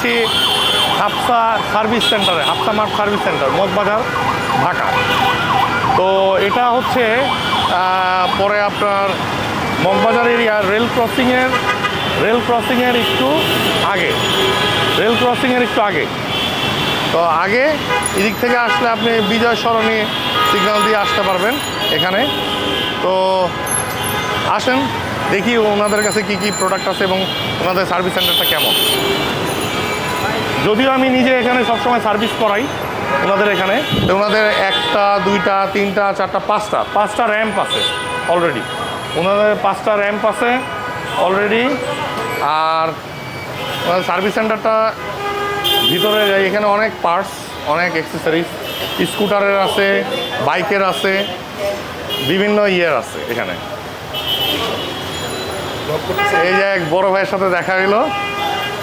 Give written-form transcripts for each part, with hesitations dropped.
আছি হাফসা সার্ভিস সেন্টারে, Hafsa mart service centre, Moghbazar, Dhaka. তো এটা হচ্ছে পরে আপনার মগবাজার এরিয়া রেল ক্রসিংয়ের একটু আগে, তো আগে এদিক থেকে আসলে আপনি বিজয় সরণি সিগন্যাল দিয়ে আসতে পারবেন এখানে। তো আসেন দেখি ওনাদের কাছে কি কি প্রোডাক্ট আছে এবং ওনাদের সার্ভিস সেন্টারটা কেমন। যদিও আমি নিজে এখানে সবসময় সার্ভিস করাই ওনাদের এখানে। ওনাদের 1টা 2টা 3টা 4টা 5টা র্যাম্প আছে অলরেডি, ওনাদের 5টা র্যাম্প আছে অলরেডি। আর ওনাদের সার্ভিস সেন্টারটা ভিতরে যাই, এখানে অনেক পার্টস, অনেক অ্যাক্সেসরিজ, স্কুটারের আছে, বাইকের আছে, বিভিন্ন ইয়ের আছে এখানে। এই যে এক বড় ভাইয়ের সাথে দেখা হইলো,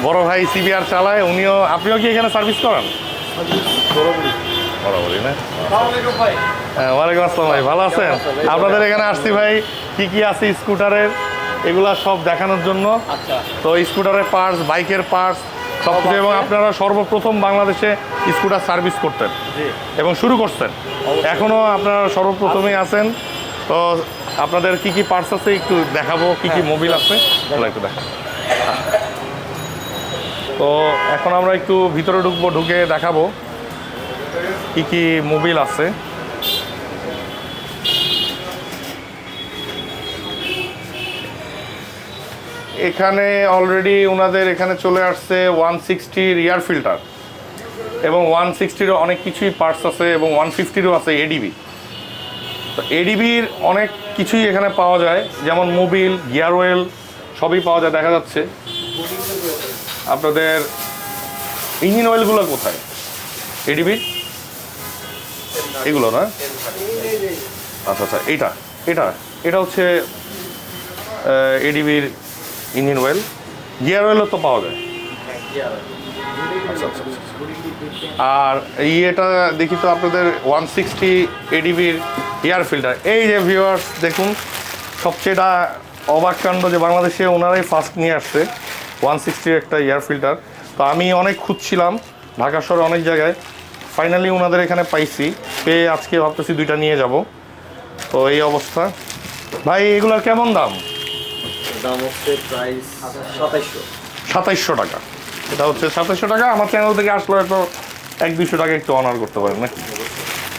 বড় ভাই সিবিআর চালায়, আপনিও কি এখানে সার্ভিস করেন? বরাবরই না? হ্যাঁ, ওয়ালাইকুম আসসালাম ভাই, ভালো আছেন? আপনাদের এখানে আসছি ভাই কি কি আছে স্কুটারের, এগুলা সব দেখানোর জন্য। তো স্কুটারের পার্টস, বাইকের পার্টস সব কিছু, এবং আপনারা সর্বপ্রথম বাংলাদেশে স্কুটার সার্ভিস করতেন এবং শুরু করছেন, এখনও আপনারা সর্বপ্রথমেই আছেন। তো আপনাদের কি কি পার্টস আছে একটু দেখাবো, কি কি মোবিল আছে একটু দেখাবো। তো এখন আমরা একটু ভিতরে ঢুকবো, ঢুকে দেখাবো কি কি মোবিল আছে। এখানে অলরেডি ওনাদের এখানে চলে আসছে 160 রিয়ার ফিল্টার, এবং 160-র অনেক কিছুই পার্টস আছে, এবং 150-রও আছে এডিবি। তো এডিবির অনেক কিছুই এখানে পাওয়া যায়, যেমন মোবিল, গিয়ার ওয়েল সবই পাওয়া যায়। দেখা যাচ্ছে আপনাদের ইঞ্জিন অয়েলগুলো কোথায় এডিবির? এগুলো না? আচ্ছা আচ্ছা, এটা হচ্ছে এডিবির ইঞ্জিন অয়েল। গিয়ার অয়েলও তো পাওয়া যায়। আচ্ছা আচ্ছা, আর এটা দেখি তো আপনাদের 160 এডিবির এয়ার ফিল্টার। এই যে ভিউয়ার্স দেখুন, সবচেয়ে অবাক কাণ্ড যে বাংলাদেশে ওনারাই ফার্স্ট নিয়ে আসছে 160 একটা এয়ার ফিল্টার। তো আমি অনেক খুঁজছিলাম ঢাকা শহরে অনেক জায়গায়, ফাইনালি ওনাদের এখানে পাইছি, পেয়ে আজকে ভাবতেছি 2টা নিয়ে যাব। তো এই অবস্থা ভাই, এগুলোর কেমন দাম? দাম হচ্ছে প্রাইস 2700 টাকা। এটা হচ্ছে 2700 টাকা। আমার চ্যানেল থেকে আসলে তো 100-200 টাকা একটু অনার করতে পারেন নাকি?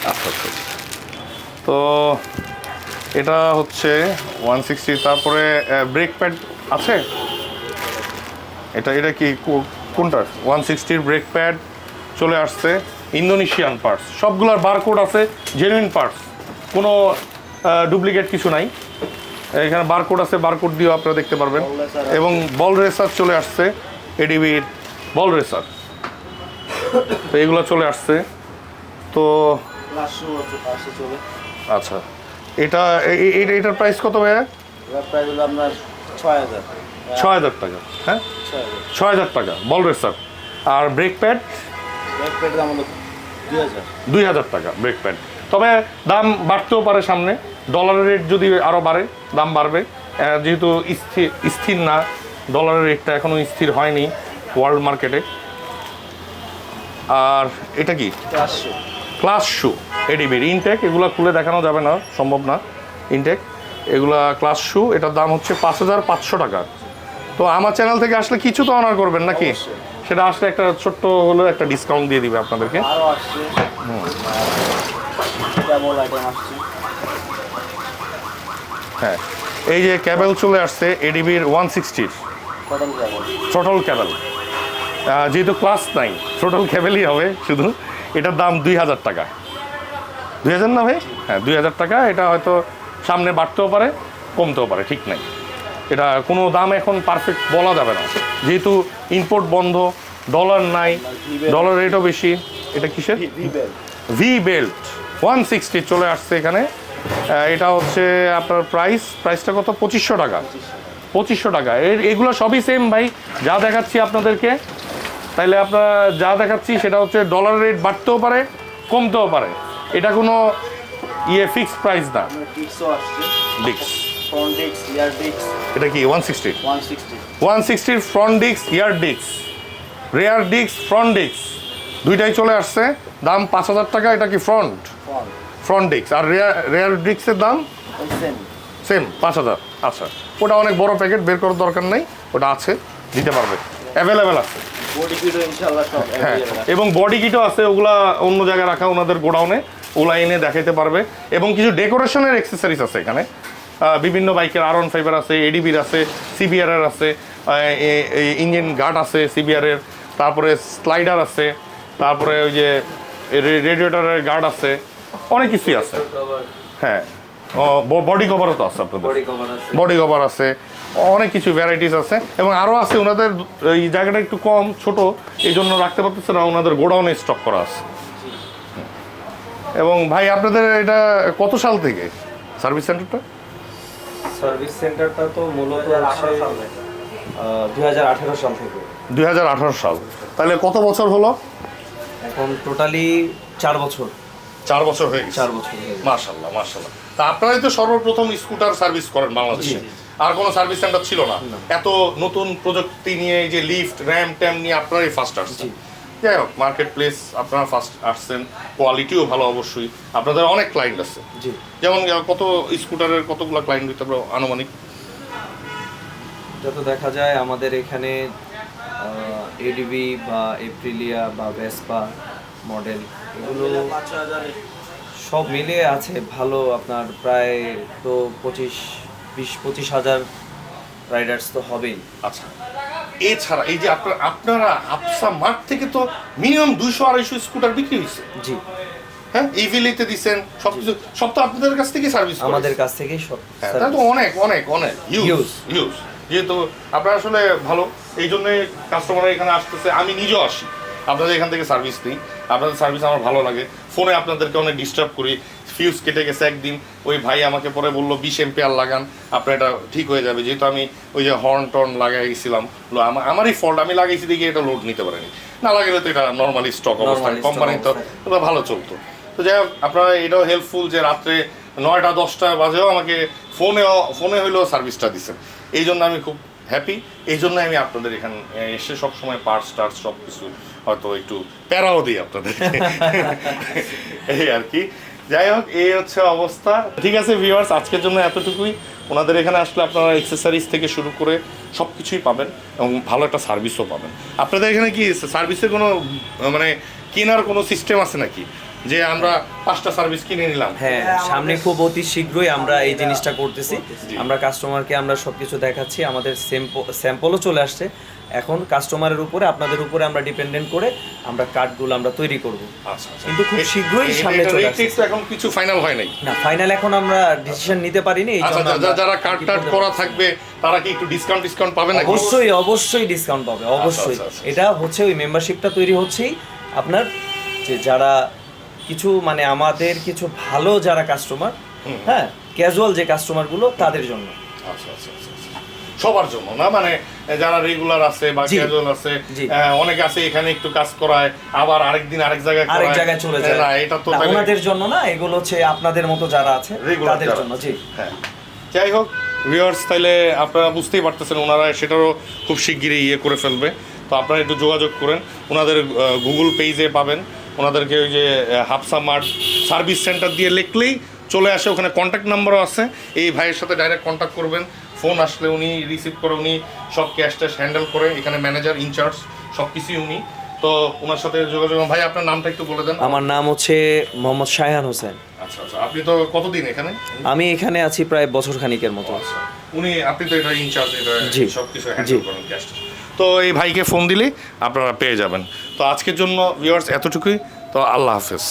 আচ্ছা আচ্ছা, তো এটা হচ্ছে 160। তারপরে ব্রেক প্যাড আছে, এটা কি কোনটা? 160-র ব্রেক প্যাড চলে আসছে, ইন্দোনেশিয়ান পার্টস, সবগুলোর বারকোড আছে, জেনুইন পার্টস, কোনো ডুপ্লিকেট কিছু নাই। এখানে বারকোড আছে, বারকোড দিয়েও আপনারা দেখতে পারবেন। এবং বল রেসার চলে আসছে, এডিবির বল রেসার, তো এগুলো চলে আসছে। তো আচ্ছা, এটার প্রাইস কত ভাইয়া? প্রাইস হলো আপনার 6000 টাকা। হ্যাঁ, 6000 টাকা বল রেসার। আর ব্রেক প্যাড? ব্রেক প্যাড দাম হলো 2000 টাকা ব্রেক প্যাড। তবে দাম বাড়তেও পারে সামনে, ডলারের রেট যদি আরও বাড়ে দাম বাড়বে, যেহেতু স্থির না, ডলারের রেটটা এখনও স্থির হয়নি ওয়ার্ল্ড মার্কেটে। আর এটা কি? ক্লাস শু এডিবির ইনটেক, এগুলো খুলে দেখানো যাবে না, সম্ভব না ইনটেক, এগুলা ক্লাস শু। এটার দাম হচ্ছে 5500 টাকা। তো আমার চ্যানেল থেকে আসলে কিছু তো অনার করবেন নাকি? সেটা আসলে একটা ছোট্ট হলেও একটা ডিসকাউন্ট দিয়ে দিবে আপনাদেরকে। হ্যাঁ, এই যে ক্যাবেল চলে আসছে এডিবির 160-র থ্রটল ক্যাবেল, যেহেতু ক্লাস নাই থ্রটল ক্যাবেলই হবে শুধু। এটার দাম 2000 টাকা। 2000 না ভাই? হ্যাঁ, 2000 টাকা। এটা হয়তো সামনে বাড়তেও পারে, কমতেও পারে, ঠিক নাই। এটা কোনো দাম এখন পারফেক্ট বলা যাবে না, যেহেতু ইম্পোর্ট বন্ধ, ডলার নাই, ডলার রেটও বেশি। এটা কিসের? ভি বেল্ট 160 চলে আসছে এখানে। এটা হচ্ছে আপনার প্রাইসটা কত? 2500 টাকা। 2500 টাকা। এগুলো সবই সেম ভাই, যা দেখাচ্ছি আপনাদেরকে। তাইলে আপনারা যা দেখাচ্ছি সেটা হচ্ছে ডলার রেট বাড়তেও পারে, কমতেও পারে, এটা কোনো ফিক্সড প্রাইস না। ডিক্স, এটা কি 160 160-র ফ্রন্ট ডিক্স, ইয়ার ডিক্স। রেয়ার ডিস্ক, ফ্রন্ট ডিস্ক দুইটাই চলে আসছে, দাম 5,000 টাকা। এটা কি ফ্রন্ট ডিস্ক, আর রেয়ার ডিস্কের দাম সেম 5,000। আচ্ছা, ওটা অনেক বড় প্যাকেট, বের করার দরকার নেই, ওটা আছে, দিতে পারবে, অ্যাভেলেবেল আছে। বডি কিটও ইনশাআল্লাহ সব হ্যাঁ, available আছে। এবং বডি কিটও আছে, ওগুলা অন্য জায়গায় রাখা ওনাদের গোডাউনে, ওগুলা এনে দেখাইতে পারবে। এবং কিছু ডেকোরেশনের অ্যাক্সেসরিজ আছে এখানে, বিভিন্ন বাইকের R15 আছে, এডিবির আছে, সিবিআরের আছে, ইঞ্জিন গার্ড আছে সিবিআরের, তারপরে স্লাইডার আছে, তারপরে ওই যে রেডিয়েটরের গার্ড আছে, অনেক কিছুই আছে। হ্যাঁ, বডি কভারও তো আছে আপনাদের, বডি কভার আছে। বডি কভার আছে, অনেক কিছু ভ্যারাইটিস আছে। এবং আরও আছে, ওনাদের এই জায়গাটা একটু কম ছোট, এই জন্য রাখতে পারতেছে না, ওনাদের গোডাউনে স্টক করা আছে। এবং ভাই আপনাদের এটা কত সাল থেকে সার্ভিস সেন্টারটা? সার্ভিস সেন্টারটা তো মূলত হচ্ছে 2018 সাল থেকে। 2018 সাল, তাহলে কত বছর হলো? এখন টোটালি 4 বছর। 4 বছর হয়ে গেছে। 4 বছর হয়ে গেছে। মাশাআল্লাহ মাশাআল্লাহ। তা আপনারাই তো সর্বপ্রথম স্কুটার সার্ভিস করেন বাংলাদেশে, আর কোনো সার্ভিস সেন্টার ছিল না। এত নতুন প্রযুক্তি নিয়ে, এই যে লিফট র্যাম ট্যাম নিয়ে আপনারাই ফার্স্ট আসছেন। যাই হোক, মার্কেট প্লেস আপনারা ফার্স্ট আসছেন, কোয়ালিটিও ভালো অবশ্যই, আপনাদের অনেক ক্লায়েন্ট আছে। জি। যেমন কত স্কুটারের কতগুলো ক্লায়েন্ট দিতে পারবো আনুমানিক? যত দেখা যায় আমাদের এখানে এডিবি বা এপ্রিলিয়া বা ভেসপা মডেল এগুলো সব মিলিয়ে আছে ভালো, আপনার প্রায় তো 20-25 হাজার রাইডার্স তো হবেই। আচ্ছা, এছাড়া এই যে আপনারা হাফসা মার্ট থেকে তো মিনিমাম 200-250 স্কুটার বিক্রি হয়েছে। জি। হ্যাঁ, ইভিলিতে দিচ্ছেন, সব কিছু, সব তো আপনাদের কাছ থেকে সার্ভিস আমাদের কাছ থেকেই সব হ্যাঁ, তা তো অনেক অনেক অনেক ইউজ যেহেতু আপনারা আসলে ভালো, এই জন্যে কাস্টমাররা এখানে আসতেছে। আমি নিজেও আসি, আপনাদের এখান থেকে সার্ভিস নিই, আপনাদের সার্ভিস আমার ভালো লাগে। ফোনে আপনাদেরকে অনেক ডিস্টার্ব করি, ফিউজ কেটে গেছে একদিন, ওই ভাই আমাকে পরে বললো 20 এম্পিয়ার লাগান, আপনার এটা ঠিক হয়ে যাবে। যেহেতু আমি ওই যে হর্ন টর্ন লাগাই গেছিলাম, আমারই ফল্ট, আমি লাগাইছি দেখি এটা লোড নিতে পারেনি, না লাগালে তো এটা নর্মালি স্টক অবস্থায় কোম্পানি তো ওটা ভালো চলতো। তো যাই হোক, আপনারা এটাও হেল্পফুল যে রাত্রে 9টা-10টা বাজেও আমাকে ফোনে হইলেও সার্ভিসটা দিচ্ছেন, এই জন্য আমি খুব হ্যাপি। এই জন্য আমি আপনাদের এখানে এসে সবসময় পার্টস টার্টস সব কিছু হয়তো একটু প্যারাও দিই আপনাদের, এই আর কি। যাই হোক, এই হচ্ছে অবস্থা। ঠিক আছে ভিউয়ার্স, আজকের জন্য এতটুকুই। ওনাদের এখানে আসলে আপনারা অ্যাক্সেসরিজ থেকে শুরু করে সব কিছুই পাবেন এবং ভালো একটা সার্ভিসও পাবেন। আপনাদের এখানে কি সার্ভিসের কোনো মানে কেনার কোনো সিস্টেম আছে নাকি, যে আমরা 5টা সার্ভিস কিনে নিলাম? হ্যাঁ, সামনে খুব অতি শীঘ্রই আমরা এই জিনিসটা করতেছি। আমরা কাস্টমারকে আমরা সবকিছু দেখাচ্ছি, আমাদের স্যাম্পলও চলে আসছে। এখন কাস্টমারের উপরে, আপনাদের উপরে আমরা ডিপেন্ডেন্ট করে আমরা কার্ডগুলো আমরা তৈরি করব। আচ্ছা, কিন্তু খুব শীঘ্রই সামনে চলে আসছে। তো এখন কিছু ফাইনাল হয় নাই না, ফাইনাল এখন আমরা ডিসিশন নিতে পারিনি। এই আচ্ছা, জন্য আমরা যারা কার্ড টার্ড করা থাকবে তারা কি একটু ডিসকাউন্ট পাবে নাকি? অবশ্যই ডিসকাউন্ট পাবে, অবশ্যই। আচ্ছা। এটা হচ্ছে ওই মেম্বারশিপটা তৈরি হচ্ছেই আপনার, যে যারা কিছু মানে আমাদের কিছু ভালো যারা কাস্টমার, হ্যাঁ, ক্যাজুয়াল যে কাস্টমারগুলো তাদের জন্য। আচ্ছা, সবার জন্য না, মানে যারা রেগুলার আছে বা ক্যাজুয়াল আছে, অনেকে আছে এখানে একটু কাজ করায়, আবার আরেকদিন আরেক জায়গায় চলে যায়। না, এটা তো ওনাদের জন্য না, এগুলো হচ্ছে আপনাদের মতো যারা আছে তাদের জন্য। জি, হ্যাঁ। যাই হোক ভিউয়ার্স, তাইলে আপনারা বুঝতেই পারতেছেন ওনারা সেটারও খুব শিগগিরই করে ফেলবে। তো আপনারা একটু যোগাযোগ করেন, ওনাদের গুগল পেজে পাবেন, ওনাদেরকে ওই যে হাফসা মার্ট সার্ভিস সেন্টার দিয়ে লিখলেই চলে আসে, ওখানে কন্ট্যাক্ট নাম্বারও আছে। এই ভাইয়ের সাথে ডাইরেক্ট কন্ট্যাক্ট করবেন, ফোন আসলে উনি রিসিভ করে, উনি সব ক্যাশ ট্যাশ হ্যান্ডেল করে, এখানে ম্যানেজার ইনচার্জ সব কিছুই উনি। তো ওনার সাথে যোগাযোগ। ভাই আপনার নামটা একটু বলে দেন। আমার নাম হচ্ছে মোহাম্মদ শায়হান হোসেন। আচ্ছা, আপনি তো কতদিন এখানে? আমি এখানে আছি প্রায় বছর খানিকের মতো। আচ্ছা, আপনি তো এটা ইনচার্জ, এটা সব কিছু হ্যান্ডেল করেন ক্যাশ। তো এই ভাইকে ফোন দিলে আপনারা পেয়ে যাবেন। তো আজকের জন্য ভিউয়ার্স এতটুকুই। তো আল্লাহ হাফেজ।